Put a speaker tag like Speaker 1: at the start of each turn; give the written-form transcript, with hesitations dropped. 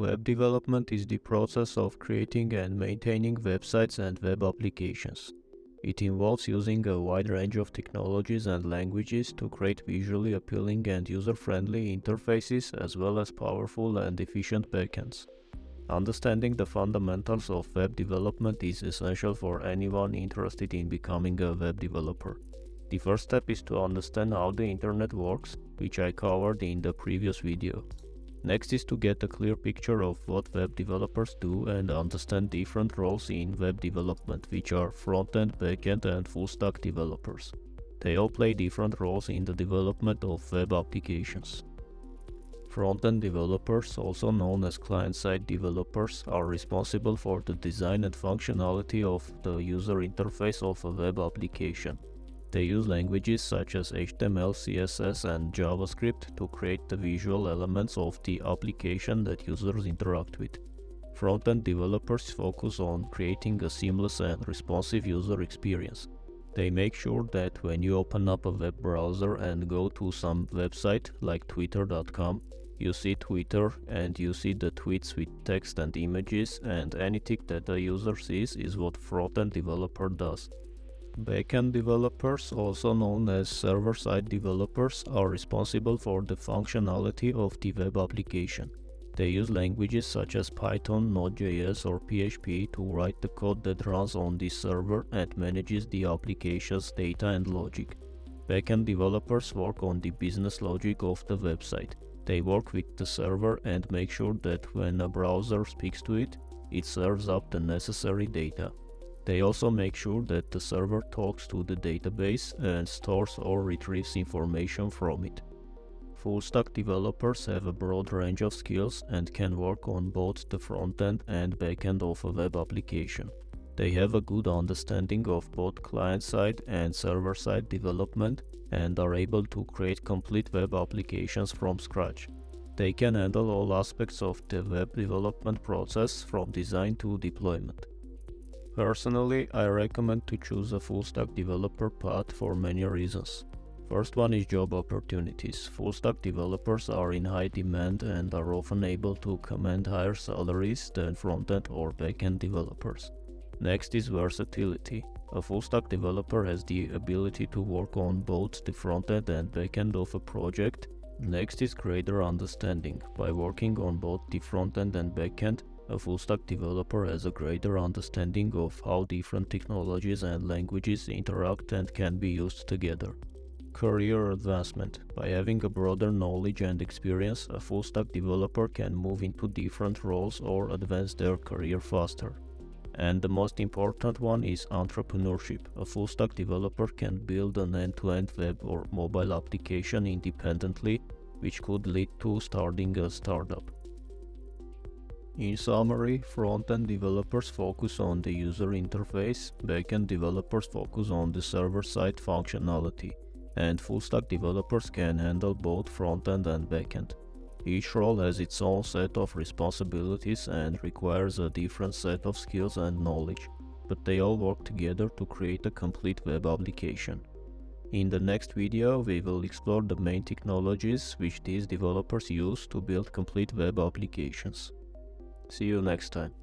Speaker 1: Web development is the process of creating and maintaining websites and web applications. It involves using a wide range of technologies and languages to create visually appealing and user-friendly interfaces as well as powerful and efficient backends. Understanding the fundamentals of web development is essential for anyone interested in becoming a web developer. The first step is to understand how the internet works, which I covered in the previous video. Next is to get a clear picture of what web developers do and understand different roles in web development, which are front-end, back-end, and full-stack developers. They all play different roles in the development of web applications. Front-end developers, also known as client-side developers, are responsible for the design and functionality of the user interface of a web application. They use languages such as HTML, CSS, and JavaScript to create the visual elements of the application that users interact with. Front-end developers focus on creating a seamless and responsive user experience. They make sure that when you open up a web browser and go to some website like twitter.com, you see Twitter and you see the tweets with text and images, and anything that the user sees is what front-end developer does. Backend developers, also known as server-side developers, are responsible for the functionality of the web application. They use languages such as Python, Node.js, or PHP to write the code that runs on the server and manages the application's data and logic. Backend developers work on the business logic of the website. They work with the server and make sure that when a browser speaks to it, it serves up the necessary data. They also make sure that the server talks to the database and stores or retrieves information from it. Full-stack developers have a broad range of skills and can work on both the front-end and back-end of a web application. They have a good understanding of both client-side and server-side development and are able to create complete web applications from scratch. They can handle all aspects of the web development process from design to deployment. Personally, I recommend to choose a full-stack developer path for many reasons. First one is job opportunities. Full-stack developers are in high demand and are often able to command higher salaries than front-end or back-end developers. Next is versatility. A full-stack developer has the ability to work on both the front-end and back-end of a project. Next is greater understanding. By working on both the front-end and back-end, a full-stack developer has a greater understanding of how different technologies and languages interact and can be used together. Career advancement. By having a broader knowledge and experience, a full-stack developer can move into different roles or advance their career faster. And the most important one is entrepreneurship. A full-stack developer can build an end-to-end web or mobile application independently, which could lead to starting a startup. In summary, front-end developers focus on the user interface, back-end developers focus on the server-side functionality, and full-stack developers can handle both front-end and back-end. Each role has its own set of responsibilities and requires a different set of skills and knowledge, but they all work together to create a complete web application. In the next video, we will explore the main technologies which these developers use to build complete web applications. See you next time.